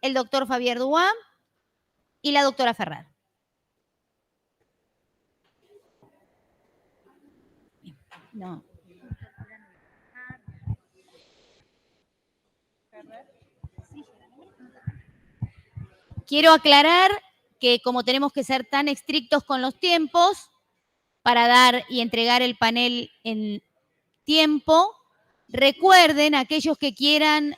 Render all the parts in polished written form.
el doctor Javier Duá y la doctora Ferrar. No. Quiero aclarar que como tenemos que ser tan estrictos con los tiempos para dar y entregar el panel en tiempo, recuerden aquellos que quieran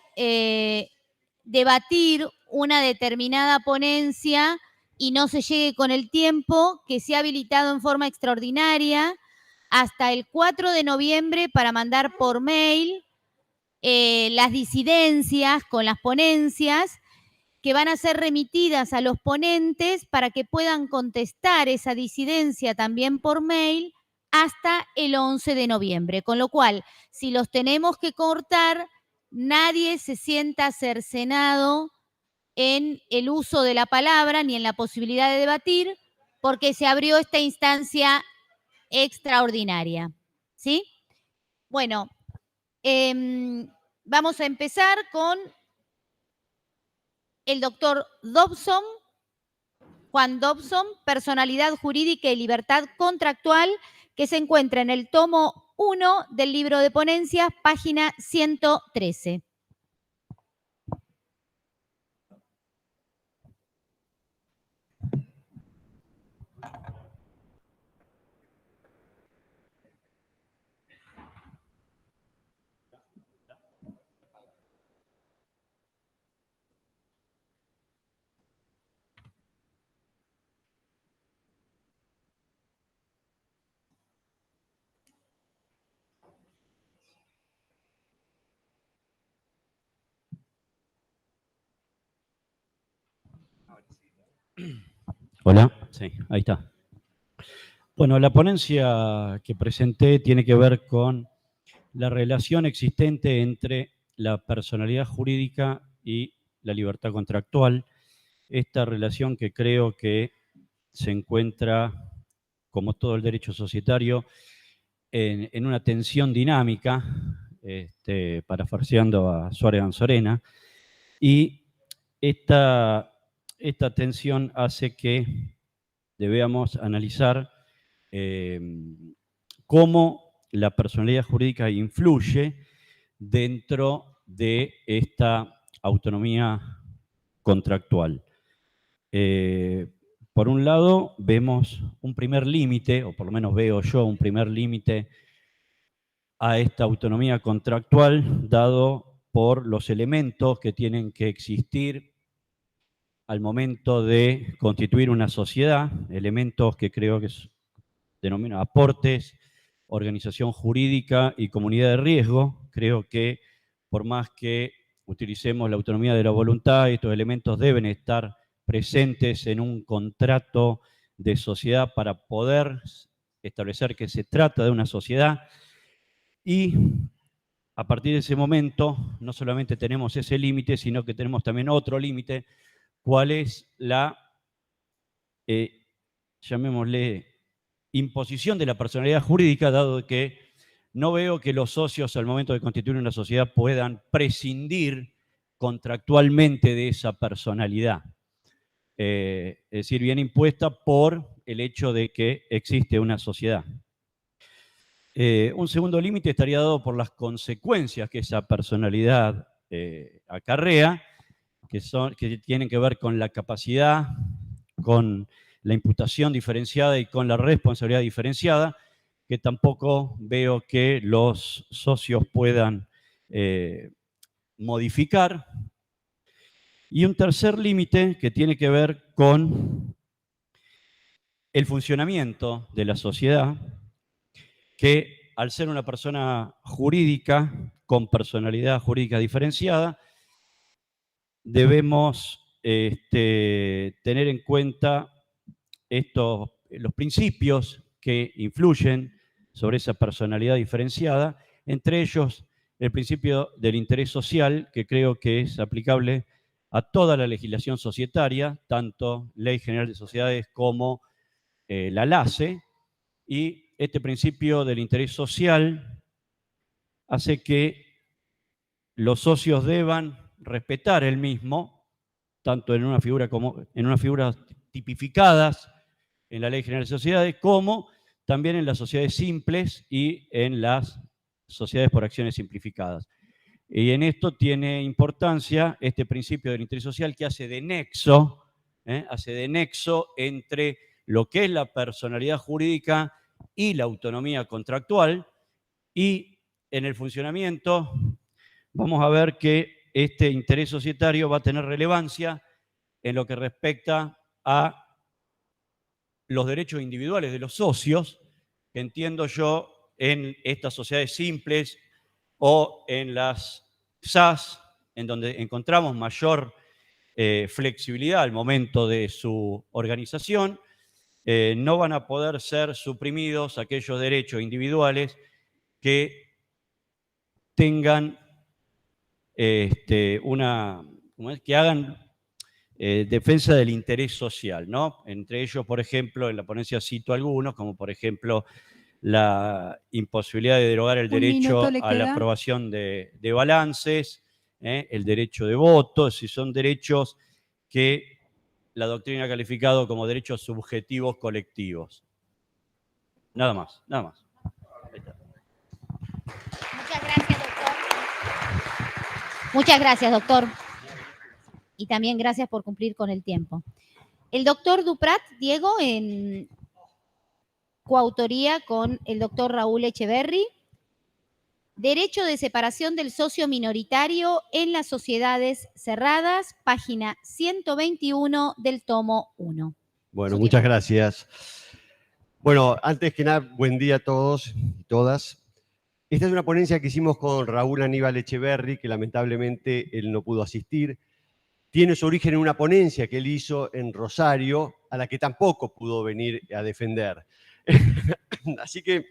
debatir una determinada ponencia y no se llegue con el tiempo, que se ha habilitado en forma extraordinaria hasta el 4 de noviembre para mandar por mail las disidencias con las ponencias que van a ser remitidas a los ponentes para que puedan contestar esa disidencia también por mail hasta el 11 de noviembre. Con lo cual, si los tenemos que cortar, nadie se sienta cercenado en el uso de la palabra ni en la posibilidad de debatir, porque se abrió esta instancia extraordinaria. ¿Sí? Bueno, vamos a empezar con el doctor Dobson, Juan Dobson, Personalidad Jurídica y Libertad Contractual, que se encuentra en el tomo 1 del libro de ponencias, página 113. Hola, sí, ahí está. Bueno, la ponencia que presenté tiene que ver con la relación existente entre la personalidad jurídica y la libertad contractual. Esta relación que creo que se encuentra, como todo el derecho societario, en una tensión dinámica, parafraseando a Suárez Anzorena, y esta tensión hace que debamos analizar cómo la personalidad jurídica influye dentro de esta autonomía contractual. Por un lado, vemos un primer límite, o por lo menos veo yo un primer límite a esta autonomía contractual, dado por los elementos que tienen que existir al momento de constituir una sociedad, elementos que creo que denomino aportes, organización jurídica y comunidad de riesgo. Creo que por más que utilicemos la autonomía de la voluntad, estos elementos deben estar presentes en un contrato de sociedad para poder establecer que se trata de una sociedad. Y a partir de ese momento, no solamente tenemos ese límite, sino que tenemos también otro límite, cuál es la, llamémosle, imposición de la personalidad jurídica, dado que no veo que los socios al momento de constituir una sociedad puedan prescindir contractualmente de esa personalidad. Es decir, viene impuesta por el hecho de que existe una sociedad. Un segundo límite estaría dado por las consecuencias que esa personalidad acarrea, que tienen que ver con la capacidad, con la imputación diferenciada y con la responsabilidad diferenciada, que tampoco veo que los socios puedan modificar. Y un tercer límite que tiene que ver con el funcionamiento de la sociedad, que al ser una persona jurídica con personalidad jurídica diferenciada, debemos tener en cuenta los principios que influyen sobre esa personalidad diferenciada, entre ellos el principio del interés social, que creo que es aplicable a toda la legislación societaria, tanto Ley General de Sociedades como la LASE, y este principio del interés social hace que los socios deban respetar el mismo tanto en una figura como en unas figuras tipificadas en la Ley General de Sociedades, como también en las sociedades simples y en las sociedades por acciones simplificadas. Y en esto tiene importancia este principio del interés social que hace de nexo entre lo que es la personalidad jurídica y la autonomía contractual, y en el funcionamiento vamos a ver que este interés societario va a tener relevancia en lo que respecta a los derechos individuales de los socios, que entiendo yo en estas sociedades simples o en las SAS, en donde encontramos mayor flexibilidad al momento de su organización, no van a poder ser suprimidos aquellos derechos individuales que tengan que hagan defensa del interés social, ¿no? Entre ellos, por ejemplo, en la ponencia cito algunos, como por ejemplo la imposibilidad de derogar el derecho a la aprobación de balances, el derecho de voto, si son derechos que la doctrina ha calificado como derechos subjetivos colectivos. Nada más, nada más. Muchas gracias, doctor. Muchas gracias, doctor. Y también gracias por cumplir con el tiempo. El doctor Duprat, Diego, en coautoría con el doctor Raúl Echeverry, Derecho de separación del socio minoritario en las sociedades cerradas, página 121 del tomo 1. Bueno, muchas gracias. Bueno, antes que nada, buen día a todos y todas. Esta es una ponencia que hicimos con Raúl Aníbal Echeverry, que lamentablemente él no pudo asistir. Tiene su origen en una ponencia que él hizo en Rosario, a la que tampoco pudo venir a defender. Así que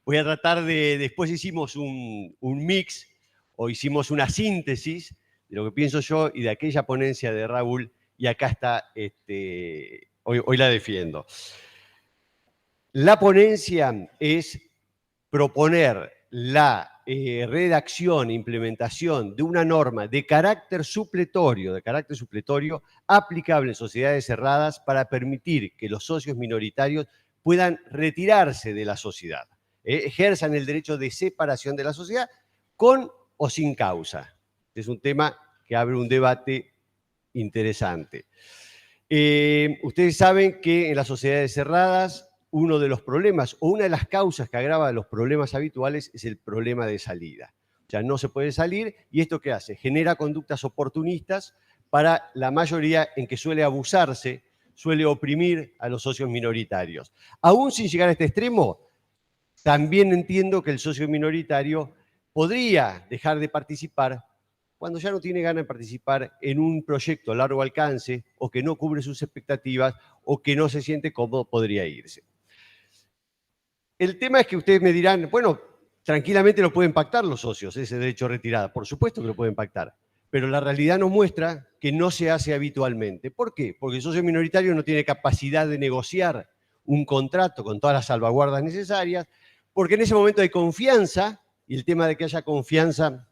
voy a tratar de... Después hicimos un mix, o hicimos una síntesis de lo que pienso yo y de aquella ponencia de Raúl, y acá está, hoy la defiendo. La ponencia es proponer la redacción e implementación de una norma de carácter supletorio aplicable en sociedades cerradas para permitir que los socios minoritarios puedan retirarse de la sociedad, ejerzan el derecho de separación de la sociedad con o sin causa. Este es un tema que abre un debate interesante. Ustedes saben que en las sociedades cerradas uno de los problemas o una de las causas que agrava los problemas habituales es el problema de salida. O sea, no se puede salir, y ¿esto qué hace? Genera conductas oportunistas para la mayoría, en que suele abusarse, suele oprimir a los socios minoritarios. Aún sin llegar a este extremo, también entiendo que el socio minoritario podría dejar de participar cuando ya no tiene ganas de participar en un proyecto a largo alcance, o que no cubre sus expectativas, o que no se siente cómodo, podría irse. El tema es que ustedes me dirán, bueno, tranquilamente lo pueden pactar los socios, ese derecho a retirada. Por supuesto que lo pueden pactar, pero la realidad nos muestra que no se hace habitualmente. ¿Por qué? Porque el socio minoritario no tiene capacidad de negociar un contrato con todas las salvaguardas necesarias, porque en ese momento hay confianza, y el tema de que haya confianza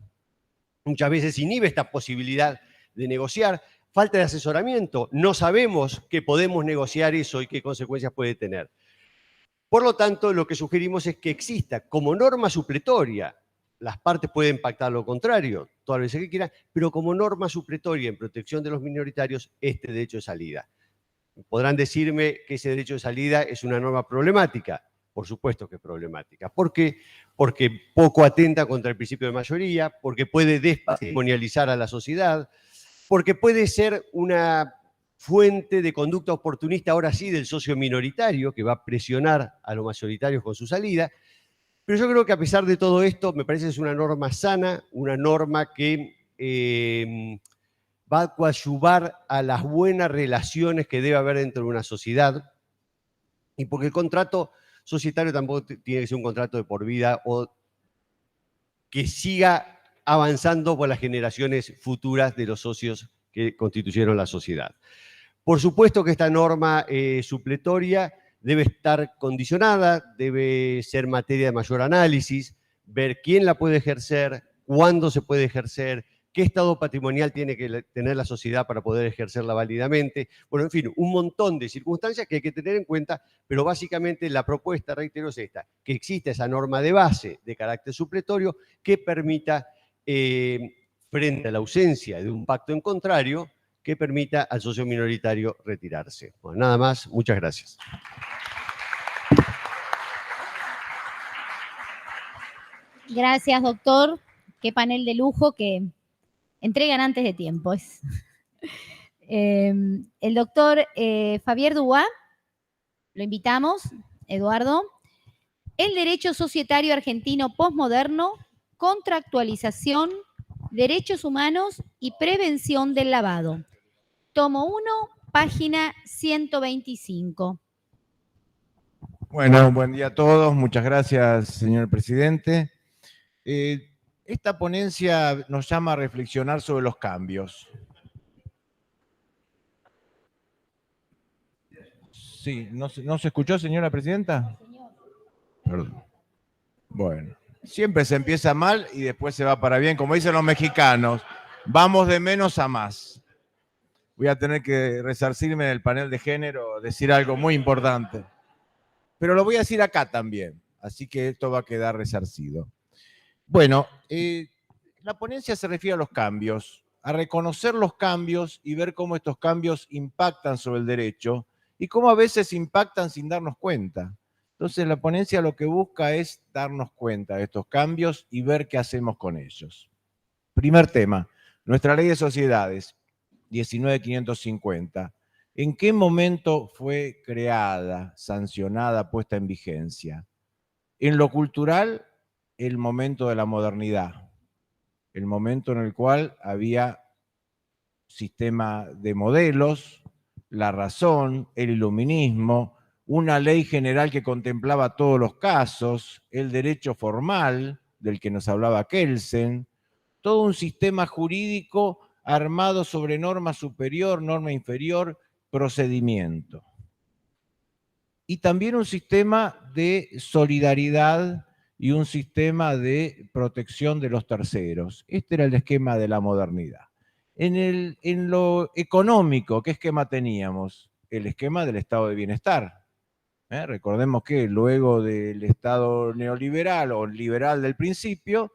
muchas veces inhibe esta posibilidad de negociar. Falta de asesoramiento, no sabemos que podemos negociar eso y qué consecuencias puede tener. Por lo tanto, lo que sugerimos es que exista como norma supletoria, las partes pueden pactar lo contrario, todas las veces que quieran, pero como norma supletoria en protección de los minoritarios, este derecho de salida. Podrán decirme que ese derecho de salida es una norma problemática. Por supuesto que es problemática. ¿Por qué? Porque poco atenta contra el principio de mayoría, porque puede despatrimonializar a la sociedad, porque puede ser una fuente de conducta oportunista, ahora sí, del socio minoritario, que va a presionar a los mayoritarios con su salida. Pero yo creo que a pesar de todo esto, me parece que es una norma sana, una norma que va a coadyuvar a las buenas relaciones que debe haber dentro de una sociedad, y porque el contrato societario tampoco tiene que ser un contrato de por vida o que siga avanzando por las generaciones futuras de los socios que constituyeron la sociedad. Por supuesto que esta norma supletoria debe estar condicionada, debe ser materia de mayor análisis, ver quién la puede ejercer, cuándo se puede ejercer, qué estado patrimonial tiene que tener la sociedad para poder ejercerla válidamente. Bueno, en fin, un montón de circunstancias que hay que tener en cuenta, pero básicamente la propuesta, reitero, es esta, que exista esa norma de base de carácter supletorio que permita, frente a la ausencia de un pacto en contrario, que permita al socio minoritario retirarse. Bueno, nada más, muchas gracias. Gracias, doctor. Qué panel de lujo que entregan antes de tiempo. El doctor Javier Dubois, lo invitamos, Eduardo. El derecho societario argentino posmoderno, contractualización, derechos humanos y prevención del lavado. Tomo 1, página 125. Bueno, buen día a todos. Muchas gracias, señor presidente. Esta ponencia nos llama a reflexionar sobre los cambios. Sí, ¿no se escuchó, señora presidenta? Perdón. Bueno, siempre se empieza mal y después se va para bien, como dicen los mexicanos. Vamos de menos a más. Voy a tener que resarcirme en el panel de género, decir algo muy importante. Pero lo voy a decir acá también, así que esto va a quedar resarcido. Bueno, la ponencia se refiere a los cambios, a reconocer los cambios y ver cómo estos cambios impactan sobre el derecho y cómo a veces impactan sin darnos cuenta. Entonces la ponencia lo que busca es darnos cuenta de estos cambios y ver qué hacemos con ellos. Primer tema, nuestra ley de sociedades, 19.550. ¿En qué momento fue creada, sancionada, puesta en vigencia? En lo cultural, el momento de la modernidad, el momento en el cual había sistema de modelos, la razón, el iluminismo, una ley general que contemplaba todos los casos, el derecho formal, del que nos hablaba Kelsen, todo un sistema jurídico armado sobre norma superior, norma inferior, procedimiento. Y también un sistema de solidaridad y un sistema de protección de los terceros. Este era el esquema de la modernidad. En lo económico, ¿qué esquema teníamos? El esquema del estado de bienestar. Recordemos que luego del estado neoliberal o liberal del principio,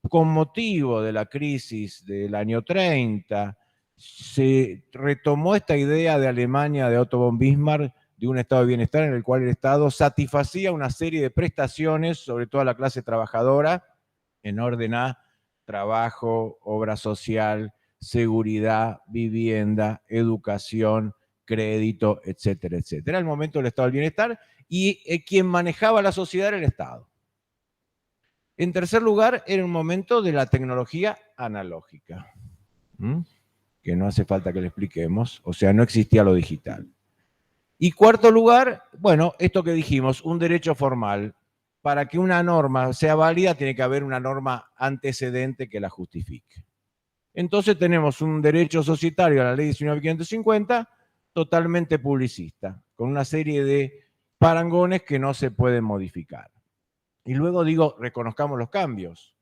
con motivo de la crisis del año 30, se retomó esta idea de Alemania, de Otto von Bismarck, de un estado de bienestar en el cual el Estado satisfacía una serie de prestaciones, sobre todo a la clase trabajadora, en orden a trabajo, obra social, seguridad, vivienda, educación, crédito, etcétera, etcétera. Era el momento del estado del bienestar y quien manejaba la sociedad era el Estado. En tercer lugar, era un momento de la tecnología analógica, que no hace falta que le expliquemos, o sea, no existía lo digital. Y cuarto lugar, bueno, esto que dijimos, un derecho formal. Para que una norma sea válida, tiene que haber una norma antecedente que la justifique. Entonces tenemos un derecho societario a la ley 19.550 totalmente publicista, con una serie de parangones que no se pueden modificar. Y luego digo, reconozcamos los cambios.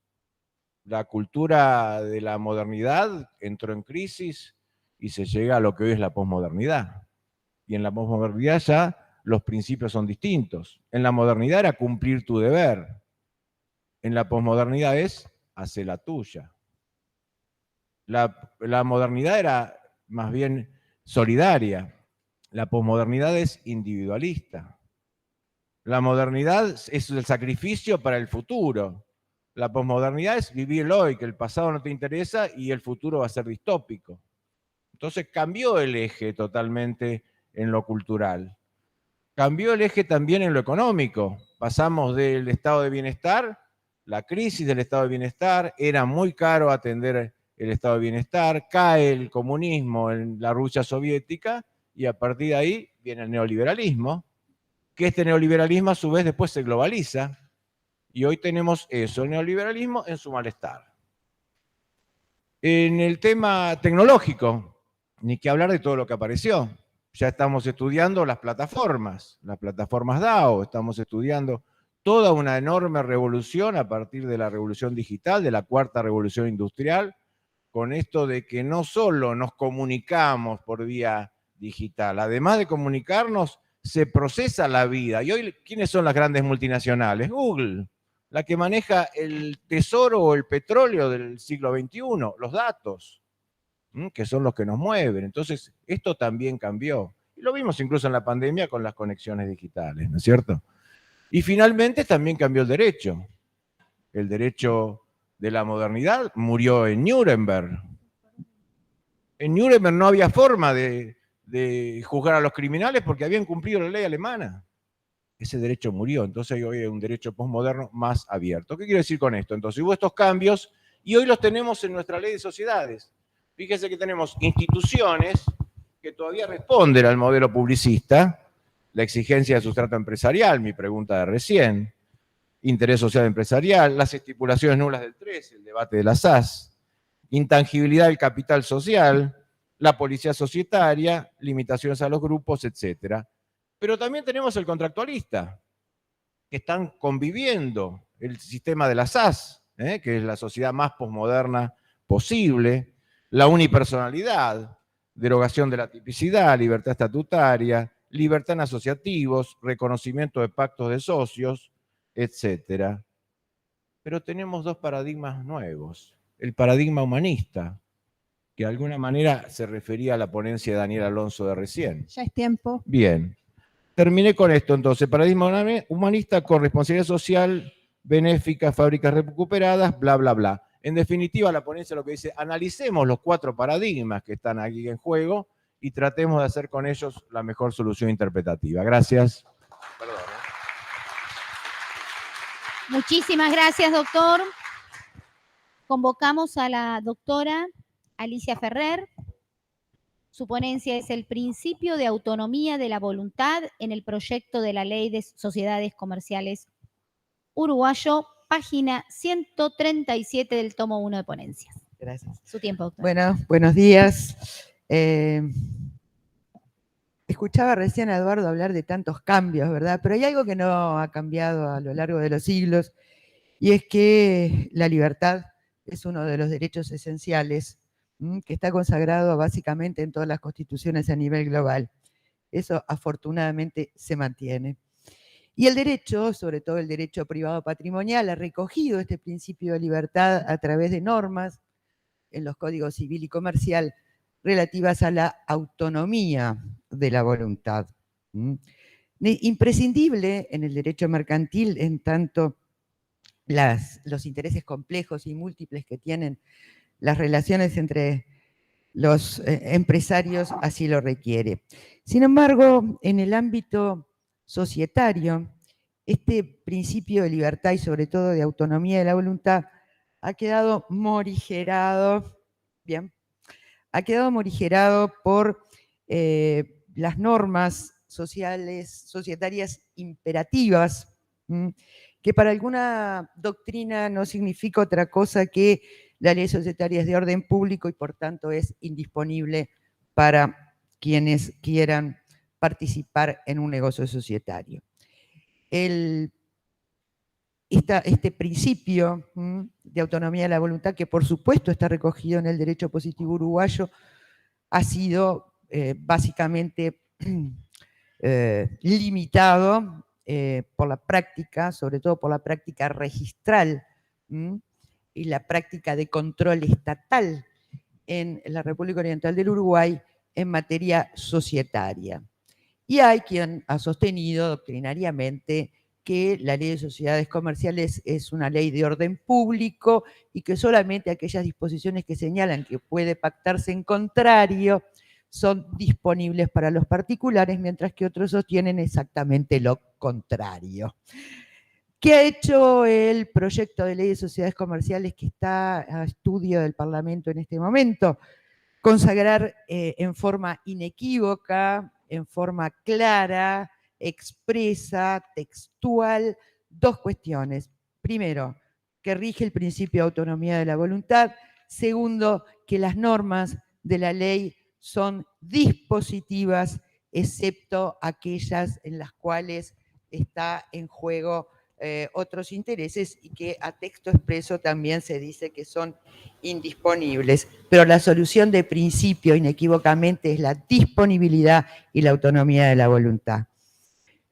La cultura de la modernidad entró en crisis y se llega a lo que hoy es la posmodernidad. Y en la posmodernidad ya los principios son distintos. En la modernidad era cumplir tu deber. En la posmodernidad es hacer la tuya. La modernidad era más bien solidaria. La posmodernidad es individualista. La modernidad es el sacrificio para el futuro. La posmodernidad es vivir el hoy, que el pasado no te interesa y el futuro va a ser distópico. Entonces cambió el eje totalmente en lo cultural. Cambió el eje también en lo económico. Pasamos del estado de bienestar, la crisis del estado de bienestar, era muy caro atender el estado de bienestar, cae el comunismo en la Rusia soviética y a partir de ahí viene el neoliberalismo, que este neoliberalismo a su vez después se globaliza y hoy tenemos eso, el neoliberalismo en su malestar. En el tema tecnológico, ni que hablar de todo lo que apareció. Ya estamos estudiando las plataformas DAO, estamos estudiando toda una enorme revolución a partir de la revolución digital, de la cuarta revolución industrial, con esto de que no solo nos comunicamos por vía digital, además de comunicarnos, se procesa la vida. Y hoy, ¿quiénes son las grandes multinacionales? Google, la que maneja el tesoro o el petróleo del siglo XXI, los datos, que son los que nos mueven. Entonces, esto también cambió. Y lo vimos incluso en la pandemia con las conexiones digitales, ¿no es cierto? Y finalmente también cambió el derecho. El derecho de la modernidad murió en Nuremberg. En Nuremberg no había forma de juzgar a los criminales porque habían cumplido la ley alemana. Ese derecho murió, entonces hoy hay un derecho posmoderno más abierto. ¿Qué quiero decir con esto? Entonces hubo estos cambios y hoy los tenemos en nuestra ley de sociedades. Fíjense que tenemos instituciones que todavía responden al modelo publicista, la exigencia de sustrato empresarial, mi pregunta de recién, interés social empresarial, las estipulaciones nulas del 13, el debate de la SAS, intangibilidad del capital social, la policía societaria, limitaciones a los grupos, etc. Pero también tenemos el contractualista, que están conviviendo el sistema de la SAS, que es la sociedad más posmoderna posible, la unipersonalidad, derogación de la tipicidad, libertad estatutaria, libertad en asociativos, reconocimiento de pactos de socios, etc. Pero tenemos dos paradigmas nuevos. El paradigma humanista, que de alguna manera se refería a la ponencia de Daniel Alonso de recién. Ya es tiempo. Bien. Terminé con esto entonces. Paradigma humanista con responsabilidad social, benéfica, fábricas recuperadas, bla, bla, bla. En definitiva, la ponencia lo que dice, analicemos los 4 paradigmas que están aquí en juego y tratemos de hacer con ellos la mejor solución interpretativa. Gracias. Perdón. Muchísimas gracias, doctor. Convocamos a la doctora Alicia Ferrer. Su ponencia es el principio de autonomía de la voluntad en el proyecto de la Ley de Sociedades Comerciales uruguayo, página 137 del tomo 1 de ponencias. Gracias. Su tiempo, doctora. Bueno, buenos días. Escuchaba recién a Eduardo hablar de tantos cambios, ¿verdad? Pero hay algo que no ha cambiado a lo largo de los siglos, y es que la libertad es uno de los derechos esenciales que está consagrado básicamente en todas las constituciones a nivel global. Eso afortunadamente se mantiene. Y el derecho, sobre todo el derecho privado patrimonial, ha recogido este principio de libertad a través de normas en los códigos civil y comercial relativas a la autonomía de la voluntad. Imprescindible en el derecho mercantil, en tanto los intereses complejos y múltiples que tienen las relaciones entre los empresarios así lo requiere. Sin embargo, en el ámbito societario, este principio de libertad y sobre todo de autonomía de la voluntad ha quedado morigerado, bien, ha quedado morigerado por las normas societarias imperativas, que para alguna doctrina no significa otra cosa que la ley societaria es de orden público y por tanto es indisponible para quienes quieran participar en un negocio societario. Este principio de autonomía de la voluntad, que por supuesto está recogido en el derecho positivo uruguayo, ha sido básicamente limitado por la práctica, sobre todo por la práctica registral y la práctica de control estatal en la República Oriental del Uruguay en materia societaria. Y hay quien ha sostenido doctrinariamente que la ley de sociedades comerciales es una ley de orden público y que solamente aquellas disposiciones que señalan que puede pactarse en contrario son disponibles para los particulares, mientras que otros sostienen exactamente lo contrario. ¿Qué ha hecho el proyecto de ley de sociedades comerciales que está a estudio del Parlamento en este momento? Consagrar en forma inequívoca, en forma clara, expresa, textual, 2 cuestiones. Primero, que rige el principio de autonomía de la voluntad. Segundo, que las normas de la ley son dispositivas, excepto aquellas en las cuales está en juego otros intereses y que a texto expreso también se dice que son indisponibles. Pero la solución de principio, inequívocamente, es la disponibilidad y la autonomía de la voluntad,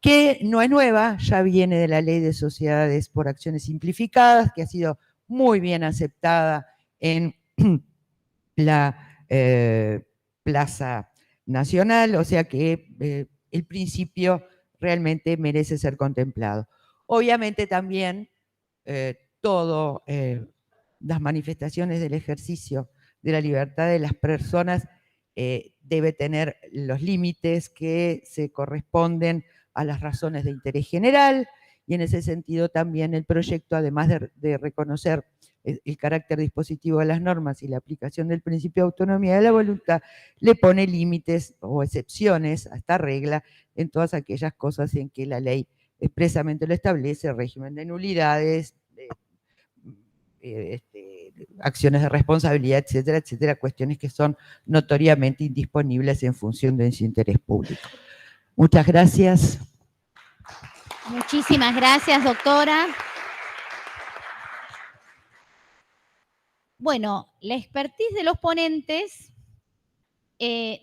que no es nueva, ya viene de la Ley de Sociedades por Acciones Simplificadas, que ha sido muy bien aceptada en la Plaza Nacional, o sea que el principio realmente merece ser contemplado. Obviamente también todas las manifestaciones del ejercicio de la libertad de las personas debe tener los límites que se corresponden a las razones de interés general, y en ese sentido también el proyecto, además de reconocer el carácter dispositivo de las normas y la aplicación del principio de autonomía de la voluntad, le pone límites o excepciones a esta regla en todas aquellas cosas en que la ley expresamente lo establece: régimen de nulidades, acciones de responsabilidad, etcétera, etcétera, cuestiones que son notoriamente indisponibles en función de su interés público. Muchas gracias. Muchísimas gracias, doctora. Bueno, la expertise de los ponentes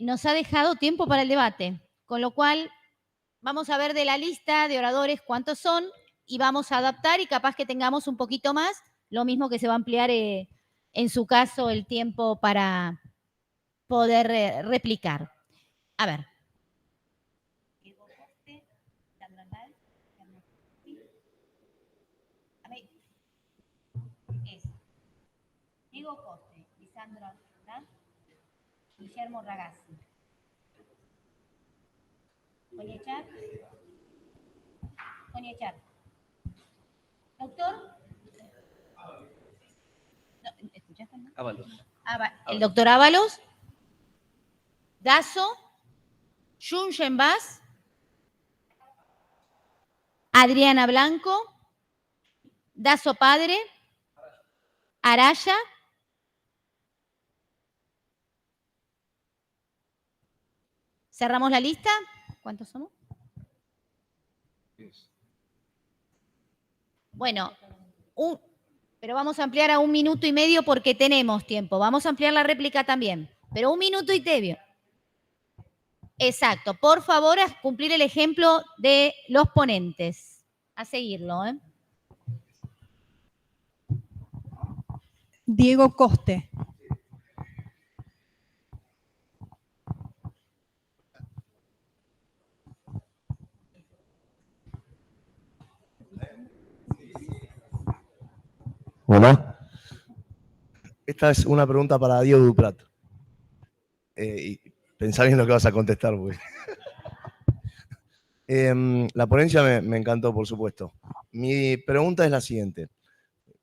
nos ha dejado tiempo para el debate, con lo cual vamos a ver de la lista de oradores cuántos son y vamos a adaptar y capaz que tengamos un poquito más, lo mismo que se va a ampliar en su caso el tiempo para poder replicar. A ver. Diego Coste, Lisandro Artán, Guillermo Ragazzi. Coniechar. Doctor. ¿Escuchaste? Ábalos. El doctor Ábalos. Dazo. Jungenbas. Adriana Blanco. Dazo Padre. Araya. ¿Cerramos la lista? ¿Cuántos somos? Bueno, pero vamos a ampliar a 1 minuto y medio porque tenemos tiempo. Vamos a ampliar la réplica también, pero 1 minuto y medio. Exacto. Por favor, a cumplir el ejemplo de los ponentes. A seguirlo, ¿eh? Diego Coste. Hola. Esta es una pregunta para Diego Duprat. Y pensá bien lo que vas a contestar, porque... la ponencia me encantó, por supuesto. Mi pregunta es la siguiente.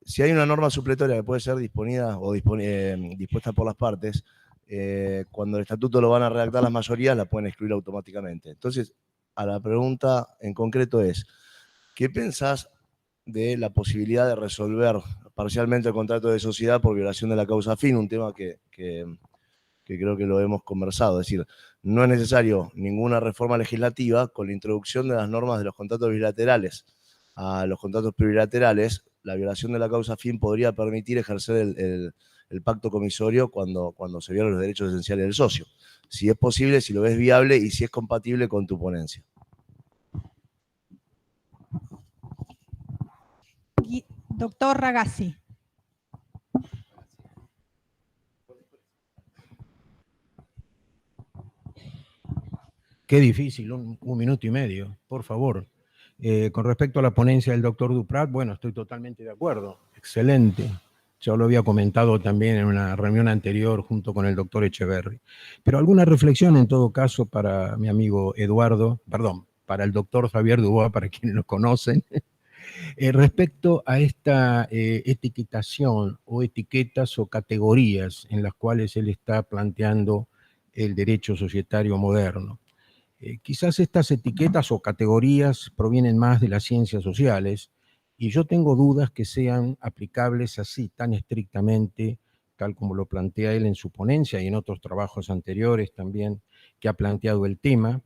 Si hay una norma supletoria que puede ser disponida o dispuesta por las partes, cuando el estatuto lo van a redactar las mayorías, la pueden excluir automáticamente. Entonces, a la pregunta en concreto es, ¿qué pensás de la posibilidad de resolver parcialmente el contrato de sociedad por violación de la causa fin? Un tema que creo que lo hemos conversado. Es decir, no es necesario ninguna reforma legislativa. Con la introducción de las normas de los contratos bilaterales a los contratos plurilaterales, la violación de la causa fin podría permitir ejercer el pacto comisorio cuando se violan los derechos esenciales del socio. Si es posible, si lo ves viable y si es compatible con tu ponencia. Doctor Ragazzi. Qué difícil, 1 minuto y medio, por favor. Con respecto a la ponencia del doctor Duprat, bueno, estoy totalmente de acuerdo. Excelente. Yo lo había comentado también en una reunión anterior junto con el doctor Echeverri. Pero alguna reflexión en todo caso para mi amigo para el doctor Javier Dubois, para quienes lo conocen, respecto a esta etiquetación o etiquetas o categorías en las cuales él está planteando el derecho societario moderno. Quizás estas etiquetas o categorías provienen más de las ciencias sociales y yo tengo dudas que sean aplicables así, tan estrictamente, tal como lo plantea él en su ponencia y en otros trabajos anteriores también que ha planteado el tema.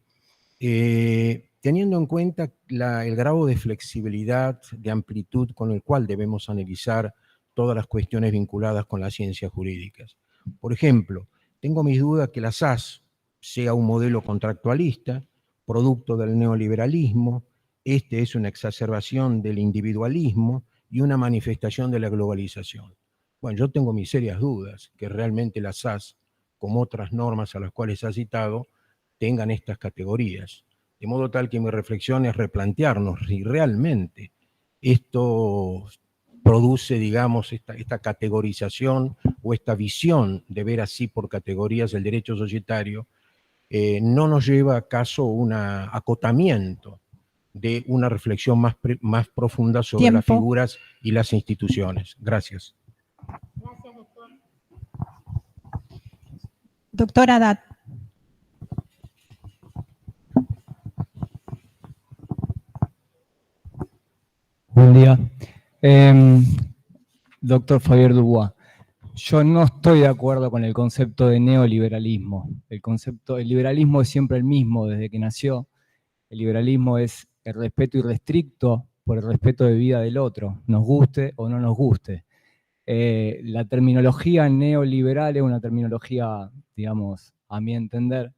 teniendo en cuenta el grado de flexibilidad, de amplitud con el cual debemos analizar todas las cuestiones vinculadas con las ciencias jurídicas. Por ejemplo, tengo mis dudas que la SAS sea un modelo contractualista, producto del neoliberalismo. Este es una exacerbación del individualismo y una manifestación de la globalización. Bueno, yo tengo mis serias dudas que realmente la SAS, como otras normas a las cuales se ha citado, tengan estas categorías. De modo tal que mi reflexión es replantearnos si realmente esto produce, digamos, esta categorización o esta visión de ver así por categorías el derecho societario, no nos lleva acaso a un acotamiento de una reflexión más profunda sobre las figuras y las instituciones. Gracias. Gracias, doctor. Doctor Haddad. Buen día. Doctor Javier Dubois, yo no estoy de acuerdo con el concepto de neoliberalismo. El liberalismo es siempre el mismo desde que nació. El liberalismo es el respeto irrestricto por el respeto de vida del otro, nos guste o no nos guste. La terminología neoliberal es una terminología, digamos, a mi entender,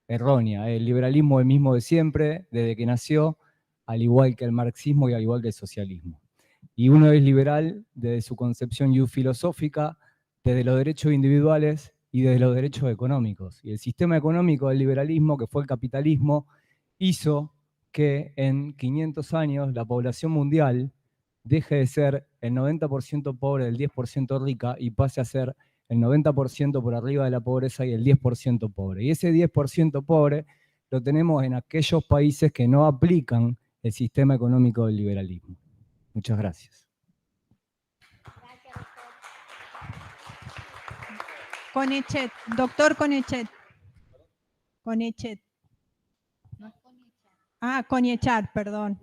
errónea. El liberalismo es el mismo de siempre, desde que nació, al igual que el marxismo y al igual que el socialismo. Y uno es liberal desde su concepción filosófica, desde los derechos individuales y desde los derechos económicos. Y el sistema económico del liberalismo, que fue el capitalismo, hizo que en 500 años la población mundial deje de ser el 90% pobre, el 10% rica, y pase a ser el 90% por arriba de la pobreza y el 10% pobre. Y ese 10% pobre lo tenemos en aquellos países que no aplican el sistema económico del liberalismo. Muchas gracias. Gracias, doctor. Conechet, doctor Conechet. Conechet. Ah, Conechar, perdón.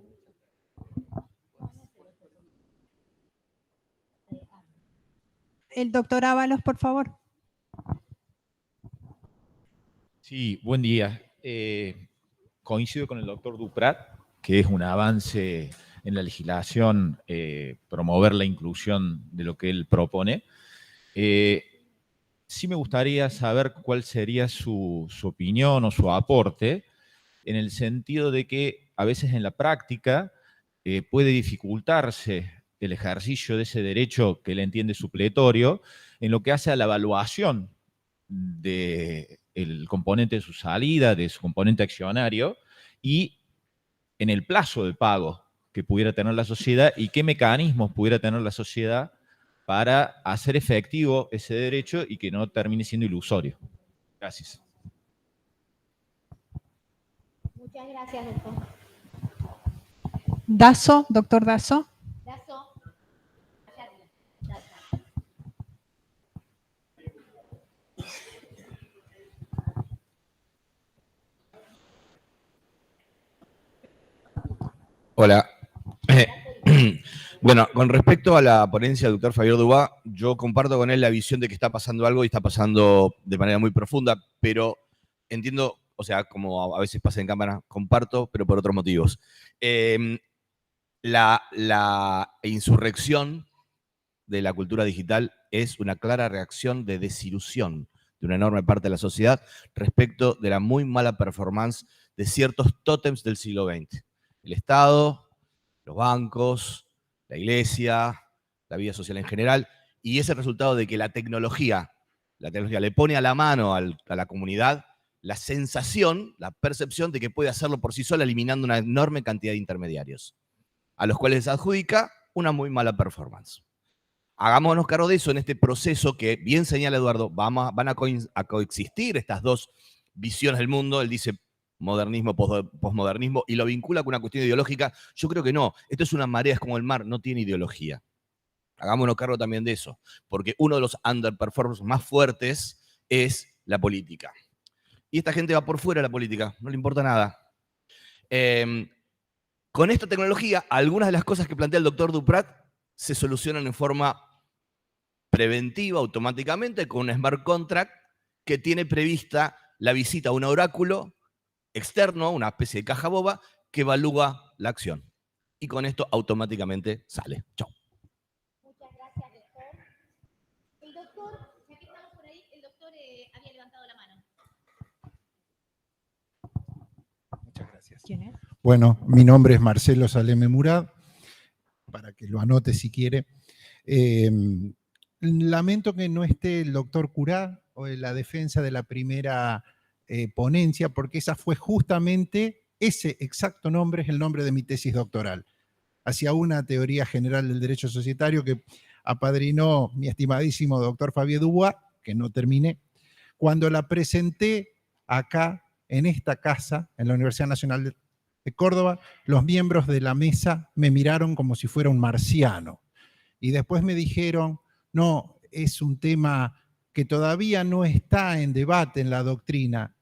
El doctor Ábalos, por favor. Sí, buen día. Coincido con el doctor Duprat, que es un avance en la legislación promover la inclusión de lo que él propone. Sí me gustaría saber cuál sería su opinión o su aporte, en el sentido de que a veces en la práctica puede dificultarse el ejercicio de ese derecho que él entiende supletorio en lo que hace a la evaluación del componente de su salida, de su componente accionario, y en el plazo de pago que pudiera tener la sociedad y qué mecanismos pudiera tener la sociedad para hacer efectivo ese derecho y que no termine siendo ilusorio. Gracias. Muchas gracias, doctor. Dazo, doctor Dazo. Dazo. Hola. Bueno, con respecto a la ponencia del doctor Javier Dubois, yo comparto con él la visión de que está pasando algo y está pasando de manera muy profunda, pero entiendo, o sea, como a veces pasa en cámara, comparto, pero por otros motivos. La insurrección de la cultura digital es una clara reacción de desilusión de una enorme parte de la sociedad respecto de la muy mala performance de ciertos tótems del siglo XX. El Estado, los bancos, la iglesia, la vida social en general, y es el resultado de que la tecnología le pone a la mano a la comunidad la sensación, la percepción de que puede hacerlo por sí sola, eliminando una enorme cantidad de intermediarios, a los cuales se adjudica una muy mala performance. Hagámonos cargo de eso en este proceso que, bien señala Eduardo, van a coexistir estas dos visiones del mundo. Él dice modernismo, posmodernismo, y lo vincula con una cuestión ideológica. Yo creo que no. Esto es una marea, es como el mar, no tiene ideología. Hagámonos cargo también de eso, porque uno de los underperformers más fuertes es la política. Y esta gente va por fuera de la política, no le importa nada. Con esta tecnología, algunas de las cosas que plantea el doctor Duprat se solucionan en forma preventiva, automáticamente, con un smart contract que tiene prevista la visita a un oráculo externo, una especie de caja boba, que evalúa la acción. Y con esto automáticamente sale. Chao. Muchas gracias, doctor. El doctor, ya que estamos por ahí, el doctor había levantado la mano. Muchas gracias. ¿Quién es? Bueno, mi nombre es Marcelo Saleme Murad, para que lo anote si quiere. Lamento que no esté el doctor Curá o en la defensa de la primera ponencia, porque esa fue justamente, ese exacto nombre es el nombre de mi tesis doctoral, hacia una teoría general del derecho societario que apadrinó mi estimadísimo doctor Fabio Dubois, que no terminé. Cuando la presenté acá, en esta casa, en la Universidad Nacional de Córdoba, los miembros de la mesa me miraron como si fuera un marciano. Y después me dijeron, no, es un tema que todavía no está en debate en la doctrina.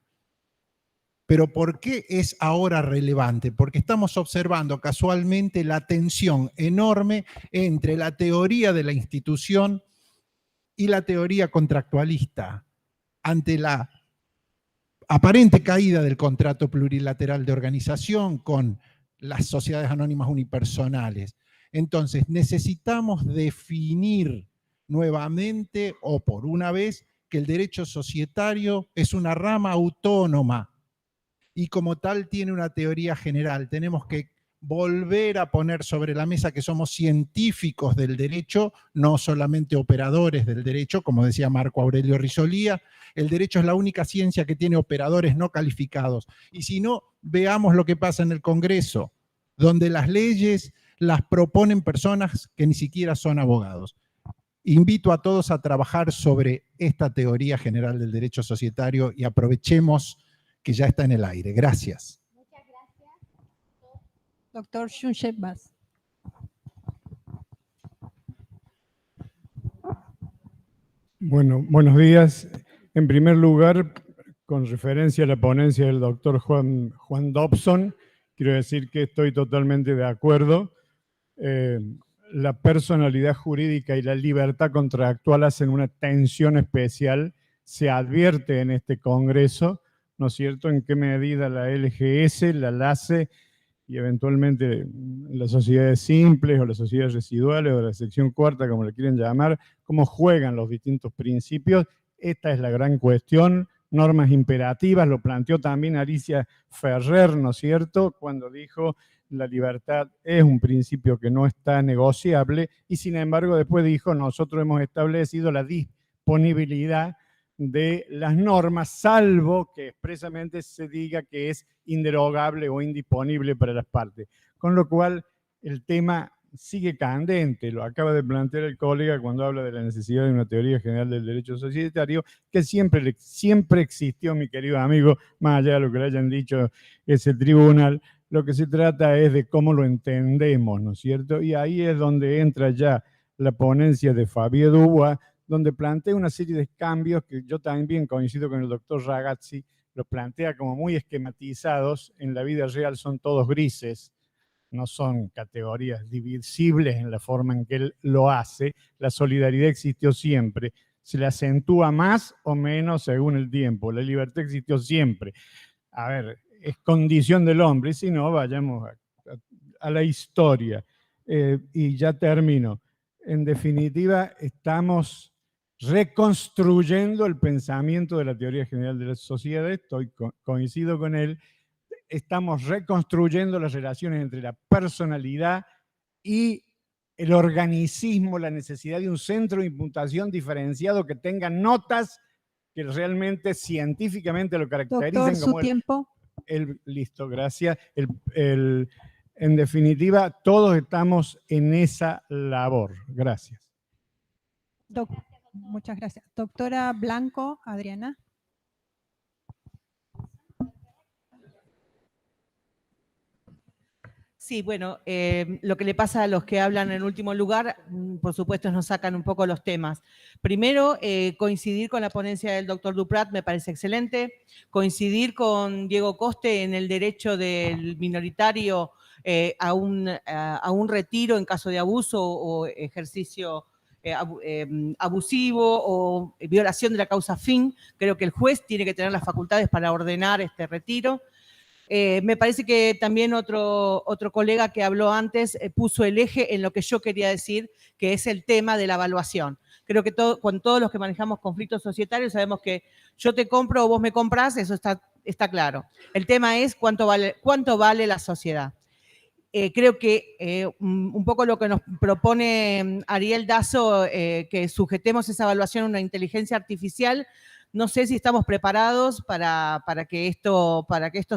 Pero ¿por qué es ahora relevante? Porque estamos observando casualmente la tensión enorme entre la teoría de la institución y la teoría contractualista ante la aparente caída del contrato plurilateral de organización con las sociedades anónimas unipersonales. Entonces, necesitamos definir nuevamente o por una vez que el derecho societario es una rama autónoma y como tal tiene una teoría general. Tenemos que volver a poner sobre la mesa que somos científicos del derecho, no solamente operadores del derecho, como decía Marco Aurelio Risolía. El derecho es la única ciencia que tiene operadores no calificados. Y si no, veamos lo que pasa en el Congreso, donde las leyes las proponen personas que ni siquiera son abogados. Invito a todos a trabajar sobre esta teoría general del derecho societario y aprovechemos que ya está en el aire. Gracias. Muchas gracias. Doctor Shunshebas. Bueno, buenos días. En primer lugar, con referencia a la ponencia del doctor Juan Dobson, quiero decir que estoy totalmente de acuerdo. La personalidad jurídica y la libertad contractual hacen una tensión especial, se advierte en este Congreso, ¿no es cierto?, en qué medida la LGS, la LACE y eventualmente las sociedades simples o las sociedades residuales o la sección cuarta, como le quieren llamar, cómo juegan los distintos principios. Esta es la gran cuestión. Normas imperativas, lo planteó también Alicia Ferrer, ¿no es cierto?, cuando dijo la libertad es un principio que no está negociable y sin embargo después dijo nosotros hemos establecido la disponibilidad de las normas, salvo que expresamente se diga que es inderogable o indisponible para las partes. Con lo cual, el tema sigue candente, lo acaba de plantear el colega cuando habla de la necesidad de una teoría general del derecho societario, que siempre existió, mi querido amigo, más allá de lo que le hayan dicho ese tribunal. Lo que se trata es de cómo lo entendemos, ¿no es cierto? Y ahí es donde entra ya la ponencia de Fabio Dubois, donde plantea una serie de cambios que yo también coincido con el doctor Ragazzi, los plantea como muy esquematizados, en la vida real son todos grises, no son categorías divisibles en la forma en que él lo hace. La solidaridad existió siempre, se le acentúa más o menos según el tiempo, la libertad existió siempre. A ver, es condición del hombre, y si no, vayamos a la historia. Y ya termino. En definitiva, estamos reconstruyendo el pensamiento de la teoría general de las sociedades, coincido con él, estamos reconstruyendo las relaciones entre la personalidad y el organicismo, la necesidad de un centro de imputación diferenciado que tenga notas que realmente científicamente lo caractericen. Doctor, como su tiempo. Listo, gracias. En definitiva, todos estamos en esa labor. Gracias. Muchas gracias. Doctora Blanco, Adriana. Sí, bueno, lo que le pasa a los que hablan en último lugar, por supuesto, nos sacan un poco los temas. Primero, coincidir con la ponencia del doctor Duprat me parece excelente. Coincidir con Diego Coste en el derecho del minoritario a un retiro en caso de abuso o ejercicio abusivo o violación de la causa fin. Creo que el juez tiene que tener las facultades para ordenar este retiro. Me parece que también otro colega que habló antes puso el eje en lo que yo quería decir, que es el tema de la evaluación. Creo que con todos los que manejamos conflictos societarios sabemos que yo te compro o vos me comprás, eso está claro. El tema es cuánto vale la sociedad. Creo que un poco lo que nos propone Ariel Dazo, que sujetemos esa evaluación a una inteligencia artificial, no sé si estamos preparados para que esto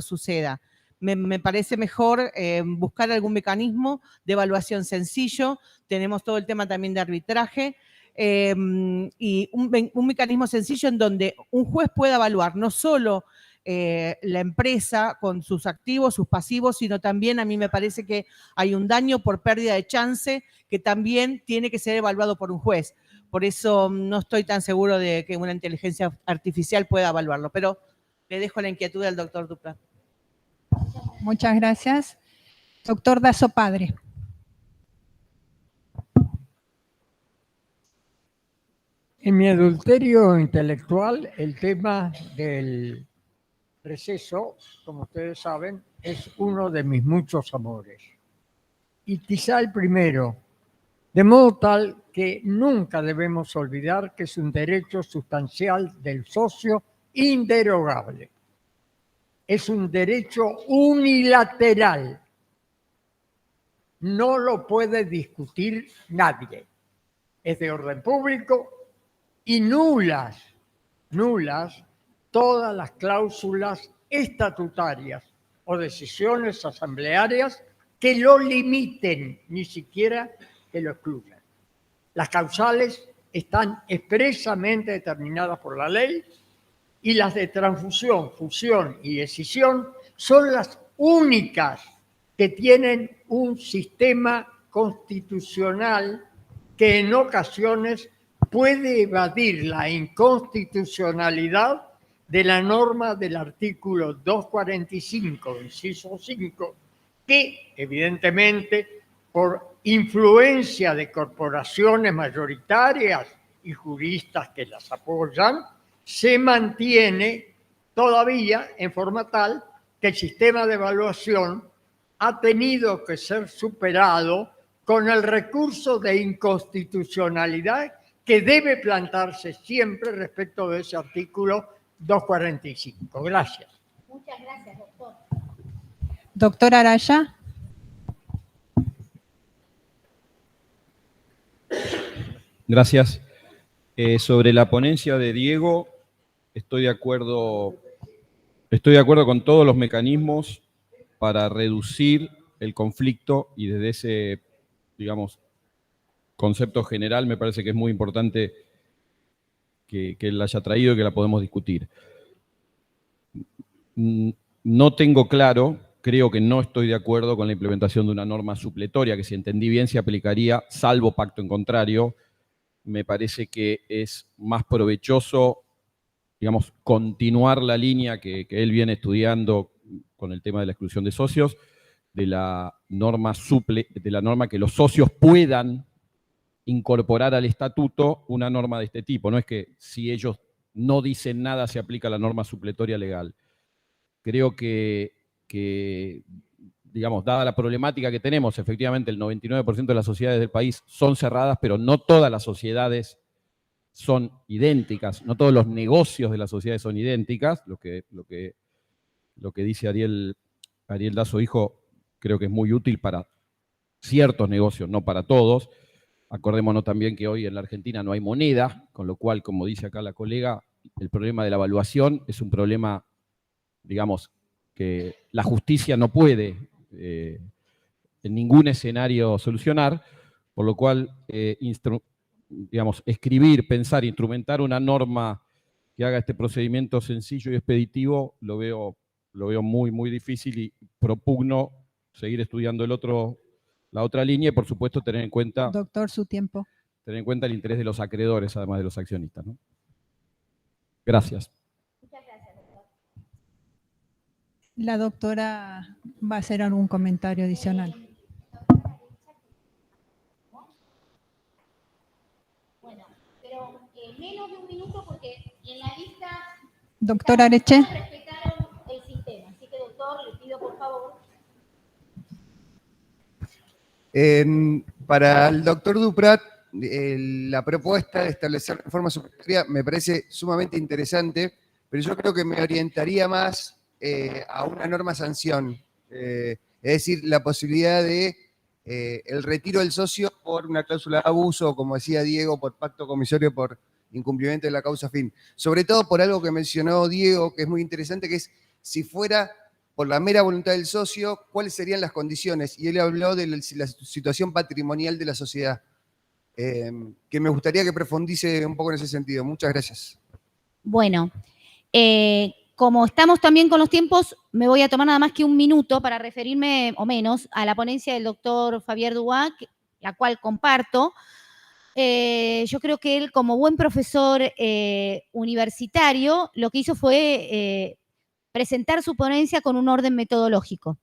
suceda. Me parece mejor buscar algún mecanismo de evaluación sencillo. Tenemos todo el tema también de arbitraje y un mecanismo sencillo en donde un juez pueda evaluar no solo la empresa con sus activos, sus pasivos, sino también a mí me parece que hay un daño por pérdida de chance que también tiene que ser evaluado por un juez. Por eso no estoy tan seguro de que una inteligencia artificial pueda evaluarlo, pero le dejo la inquietud al doctor Duprat. Muchas gracias. Doctor Dazo Padre. En mi adulterio intelectual, el tema del receso, como ustedes saben, es uno de mis muchos amores. Y quizá el primero, de modo tal que nunca debemos olvidar que es un derecho sustancial del socio inderogable. Es un derecho unilateral. No lo puede discutir nadie. Es de orden público y nulas todas las cláusulas estatutarias o decisiones asamblearias que lo limiten, ni siquiera que lo excluyan. Las causales están expresamente determinadas por la ley y las de transfusión, fusión y escisión son las únicas que tienen un sistema constitucional que en ocasiones puede evadir la inconstitucionalidad de la norma del artículo 245, inciso 5, que evidentemente por influencia de corporaciones mayoritarias y juristas que las apoyan, se mantiene todavía en forma tal que el sistema de evaluación ha tenido que ser superado con el recurso de inconstitucionalidad que debe plantarse siempre respecto de ese artículo 245. Gracias. Muchas gracias, doctor. Doctor Araya. Gracias. Sobre la ponencia de Diego, estoy de acuerdo con todos los mecanismos para reducir el conflicto y desde ese, digamos, concepto general me parece que es muy importante que él la haya traído y que la podemos discutir. No tengo claro, creo que no estoy de acuerdo con la implementación de una norma supletoria que, si entendí bien, se aplicaría salvo pacto en contrario. Me parece que es más provechoso, digamos, continuar la línea que él viene estudiando con el tema de la exclusión de socios, de la norma que los socios puedan incorporar al estatuto una norma de este tipo. No es que si ellos no dicen nada se aplica la norma supletoria legal. Creo que digamos, dada la problemática que tenemos, efectivamente el 99% de las sociedades del país son cerradas, pero no todas las sociedades son idénticas, no todos los negocios de las sociedades son idénticas. Lo que dice Ariel Dazo hijo creo que es muy útil para ciertos negocios, no para todos. Acordémonos también que hoy en la Argentina no hay moneda, con lo cual, como dice acá la colega, el problema de la evaluación es un problema, digamos, que la justicia no puede en ningún escenario solucionar, por lo cual, digamos, escribir, pensar, instrumentar una norma que haga este procedimiento sencillo y expeditivo, lo veo muy, muy difícil y propugno seguir estudiando la otra línea y, por supuesto, tener en cuenta... Doctor, su tiempo. Tener en cuenta el interés de los acreedores, además de los accionistas, ¿no? Gracias. Muchas gracias, doctor. La doctora va a hacer algún comentario adicional. Bueno, pero menos de un minuto porque en la lista... Doctora Areche. Respetaron el sistema, así que, doctor, le pido Para el doctor Duprat, la propuesta de establecer reforma supletoria me parece sumamente interesante, pero yo creo que me orientaría más a una norma sanción, es decir, la posibilidad de el retiro del socio por una cláusula de abuso, o como decía Diego, por pacto comisario por incumplimiento de la causa fin. Sobre todo por algo que mencionó Diego, que es muy interesante, que es si fuera por la mera voluntad del socio, ¿cuáles serían las condiciones? Y él habló de la situación patrimonial de la sociedad, que me gustaría que profundice un poco en ese sentido. Muchas gracias. Bueno, como estamos también con los tiempos, me voy a tomar nada más que un minuto para referirme, o menos, a la ponencia del doctor Javier Dubois, la cual comparto. Yo creo que él, como buen profesor universitario, lo que hizo fue presentar su ponencia con un orden metodológico.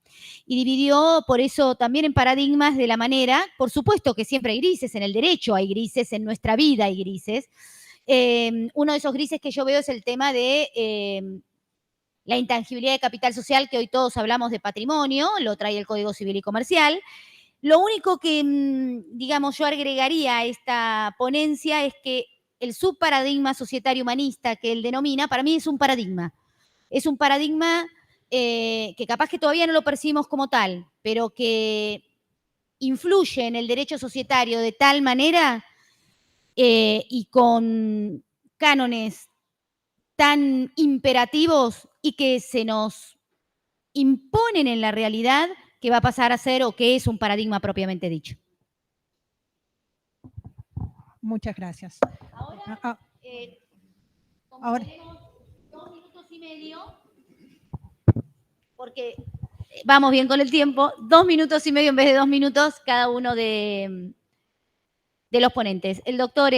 Y dividió, por eso, también en paradigmas de la manera, por supuesto que siempre hay grises, en el derecho hay grises, en nuestra vida hay grises. Uno de esos grises que yo veo es el tema de la intangibilidad de capital social, que hoy todos hablamos de patrimonio, lo trae el Código Civil y Comercial. Lo único que, digamos, yo agregaría a esta ponencia es que el subparadigma societario humanista que él denomina, para mí es un paradigma. Es un paradigma que capaz que todavía no lo percibimos como tal, pero que influye en el derecho societario de tal manera y con cánones tan imperativos y que se nos imponen en la realidad, que va a pasar a ser o que es un paradigma propiamente dicho. Muchas gracias. Ahora, ahora tenemos 2 minutos y medio, porque vamos bien con el tiempo, 2 minutos y medio en vez de 2 minutos cada uno de los ponentes. El doctor...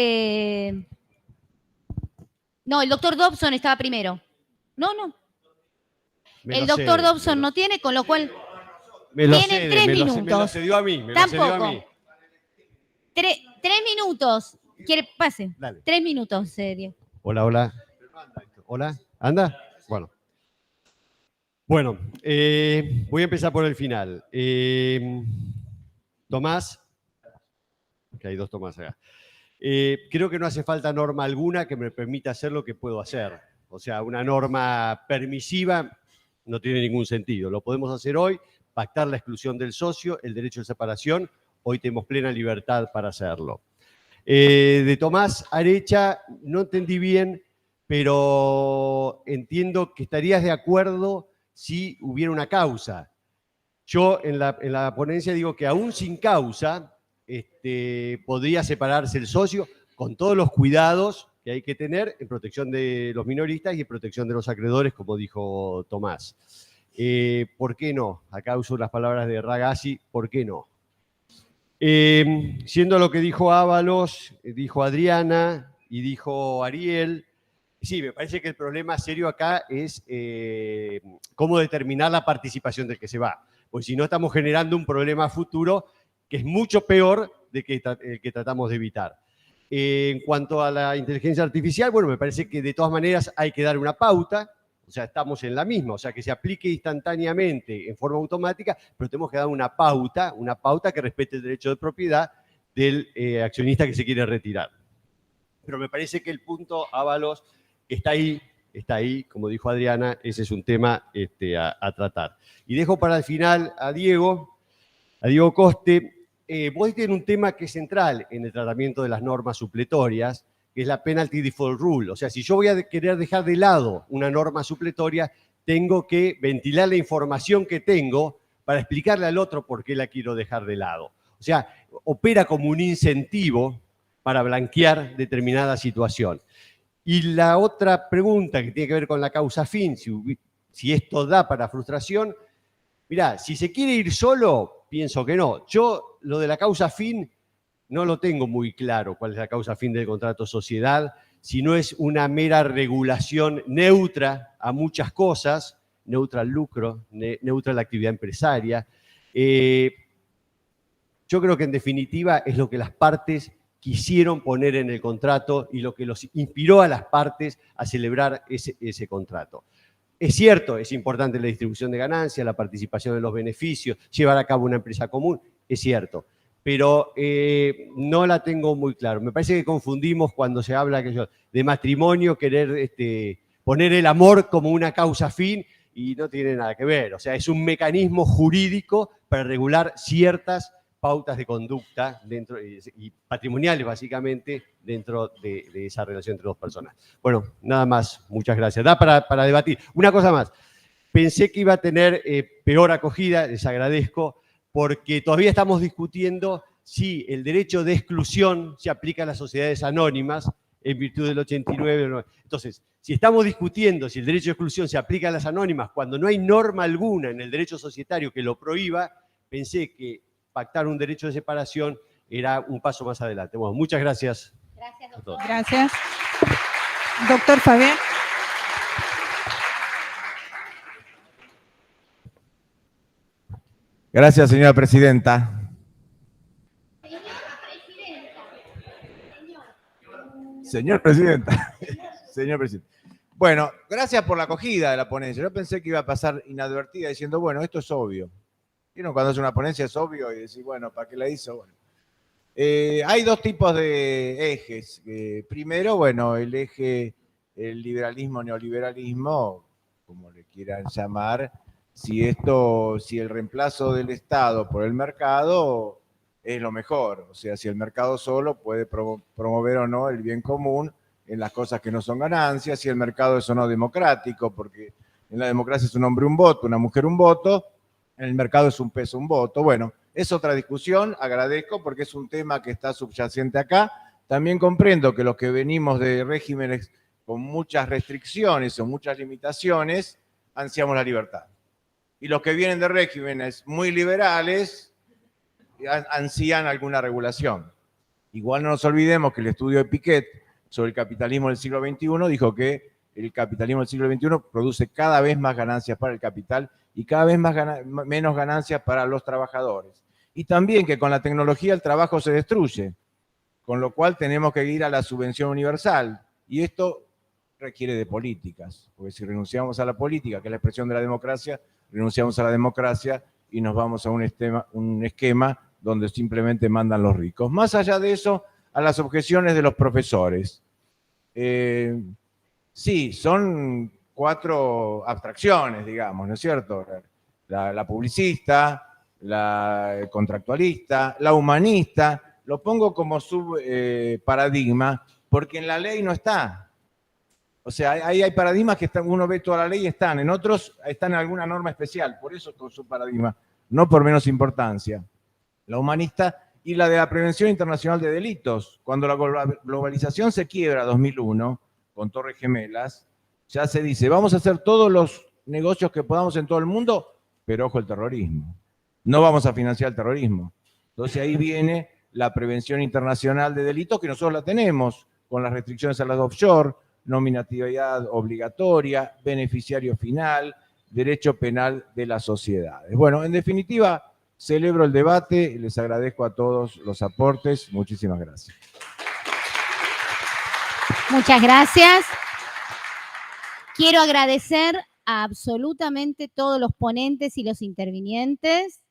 no, el doctor Dobson estaba primero. No. El doctor Dobson no tiene, con lo cual... Tienen 3 minutos. Me lo cedió a mí. Tampoco. 3 minutos. ¿Quiere? Pase. Dale. 3 minutos, Diego. Hola. Hola, ¿anda? Bueno, voy a empezar por el final. Tomás, que hay 2 Tomás acá. Creo que no hace falta norma alguna que me permita hacer lo que puedo hacer. O sea, una norma permisiva no tiene ningún sentido. Lo podemos hacer hoy, pactar la exclusión del socio, el derecho de separación. Hoy tenemos plena libertad para hacerlo. De Tomás Arecha, no entendí bien, pero entiendo que estarías de acuerdo si hubiera una causa. Yo en la ponencia digo que aún sin causa podría separarse el socio con todos los cuidados que hay que tener en protección de los minoristas y en protección de los acreedores, como dijo Tomás. ¿Por qué no? Acá uso las palabras de Ragazzi, ¿por qué no? Siendo lo que dijo Ábalos, dijo Adriana y dijo Ariel, sí, me parece que el problema serio acá es cómo determinar la participación del que se va. Pues si no, estamos generando un problema futuro que es mucho peor del que tratamos de evitar. En cuanto a la inteligencia artificial, bueno, me parece que de todas maneras hay que dar una pauta, o sea, estamos en la misma, o sea, que se aplique instantáneamente en forma automática, pero tenemos que dar una pauta que respete el derecho de propiedad del accionista que se quiere retirar. Pero me parece que el punto, Ábalos, está ahí, como dijo Adriana, ese es un tema a tratar. Y dejo para el final a Diego Coste. Vos tenés un tema que es central en el tratamiento de las normas supletorias, que es la Penalty Default Rule. O sea, si yo voy a querer dejar de lado una norma supletoria, tengo que ventilar la información que tengo para explicarle al otro por qué la quiero dejar de lado. O sea, opera como un incentivo para blanquear determinada situación. Y la otra pregunta que tiene que ver con la causa fin, si esto da para frustración, mirá, si se quiere ir solo, pienso que no. Yo lo de la causa fin no lo tengo muy claro, cuál es la causa fin del contrato sociedad, si no es una mera regulación neutra a muchas cosas, neutra al lucro, neutra a la actividad empresaria. Yo creo que en definitiva es lo que las partes quisieron poner en el contrato y lo que los inspiró a las partes a celebrar ese contrato. Es cierto, es importante la distribución de ganancias, la participación de los beneficios, llevar a cabo una empresa común, es cierto. pero no la tengo muy claro. Me parece que confundimos cuando se habla de matrimonio, querer poner el amor como una causa fin, y no tiene nada que ver. O sea, es un mecanismo jurídico para regular ciertas pautas de conducta dentro, y patrimoniales básicamente, dentro de esa relación entre dos personas. Bueno, nada más, muchas gracias. Da para debatir. Una cosa más, pensé que iba a tener peor acogida, les agradezco, porque todavía estamos discutiendo si el derecho de exclusión se aplica a las sociedades anónimas en virtud del 89 o no. Entonces, si estamos discutiendo si el derecho de exclusión se aplica a las anónimas cuando no hay norma alguna en el derecho societario que lo prohíba, pensé que pactar un derecho de separación era un paso más adelante. Bueno, muchas gracias. Gracias, a todos. Gracias. Doctor Fabián. Gracias, señora presidenta. Señor presidenta. Señor presidente. Bueno, gracias por la acogida de la ponencia. Yo pensé que iba a pasar inadvertida diciendo, bueno, esto es obvio. Y no, cuando es una ponencia es obvio y decir, bueno, ¿para qué la hizo? Bueno. Hay dos tipos de ejes. Primero, bueno, el eje, el liberalismo, neoliberalismo, como le quieran llamar, si el reemplazo del Estado por el mercado es lo mejor. O sea, si el mercado solo puede promover o no el bien común en las cosas que no son ganancias, si el mercado es o no democrático, porque en la democracia es un hombre un voto, una mujer un voto, en el mercado es un peso un voto. Bueno, es otra discusión, agradezco porque es un tema que está subyacente acá. También comprendo que los que venimos de regímenes con muchas restricciones o muchas limitaciones, ansiamos la libertad. Y los que vienen de regímenes muy liberales ansían alguna regulación. Igual no nos olvidemos que el estudio de Piketty sobre el capitalismo del siglo XXI dijo que el capitalismo del siglo XXI produce cada vez más ganancias para el capital y cada vez menos ganancias para los trabajadores. Y también que con la tecnología el trabajo se destruye, con lo cual tenemos que ir a la subvención universal. Y esto requiere de políticas, porque si renunciamos a la política, que es la expresión de la democracia, renunciamos a la democracia y nos vamos a un esquema donde simplemente mandan los ricos. Más allá de eso, a las objeciones de los profesores. Sí, son 4 abstracciones, digamos, ¿no es cierto? La publicista, la contractualista, la humanista, lo pongo como subparadigma porque en la ley no está. O sea, ahí hay paradigmas que uno ve toda la ley y están, en otros están en alguna norma especial, por eso con subparadigma, no por menos importancia. La humanista y la de la prevención internacional de delitos. Cuando la globalización se quiebra 2001, con Torres Gemelas, ya se dice, vamos a hacer todos los negocios que podamos en todo el mundo, pero ojo el terrorismo. No vamos a financiar el terrorismo. Entonces ahí viene la prevención internacional de delitos que nosotros la tenemos, con las restricciones a las offshore, nominatividad obligatoria, beneficiario final, derecho penal de las sociedades. Bueno, en definitiva, celebro el debate y les agradezco a todos los aportes. Muchísimas gracias. Muchas gracias. Quiero agradecer a absolutamente todos los ponentes y los intervinientes.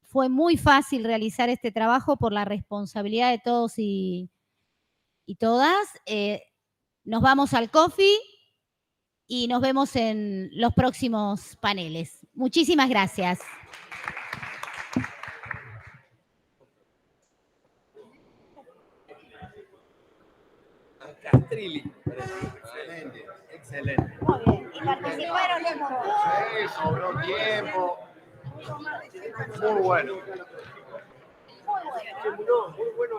Fue muy fácil realizar este trabajo por la responsabilidad de todos y todas. Nos vamos al coffee y nos vemos en los próximos paneles. Muchísimas gracias. Castrilli. Excelente, excelente. Muy bien. Y participaron un montón. Sí, sobró tiempo. Muy bueno. Muy bueno.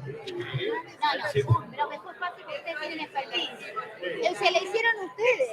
No, pero que fue fácil porque ustedes tienen expertise. Se le hicieron ustedes.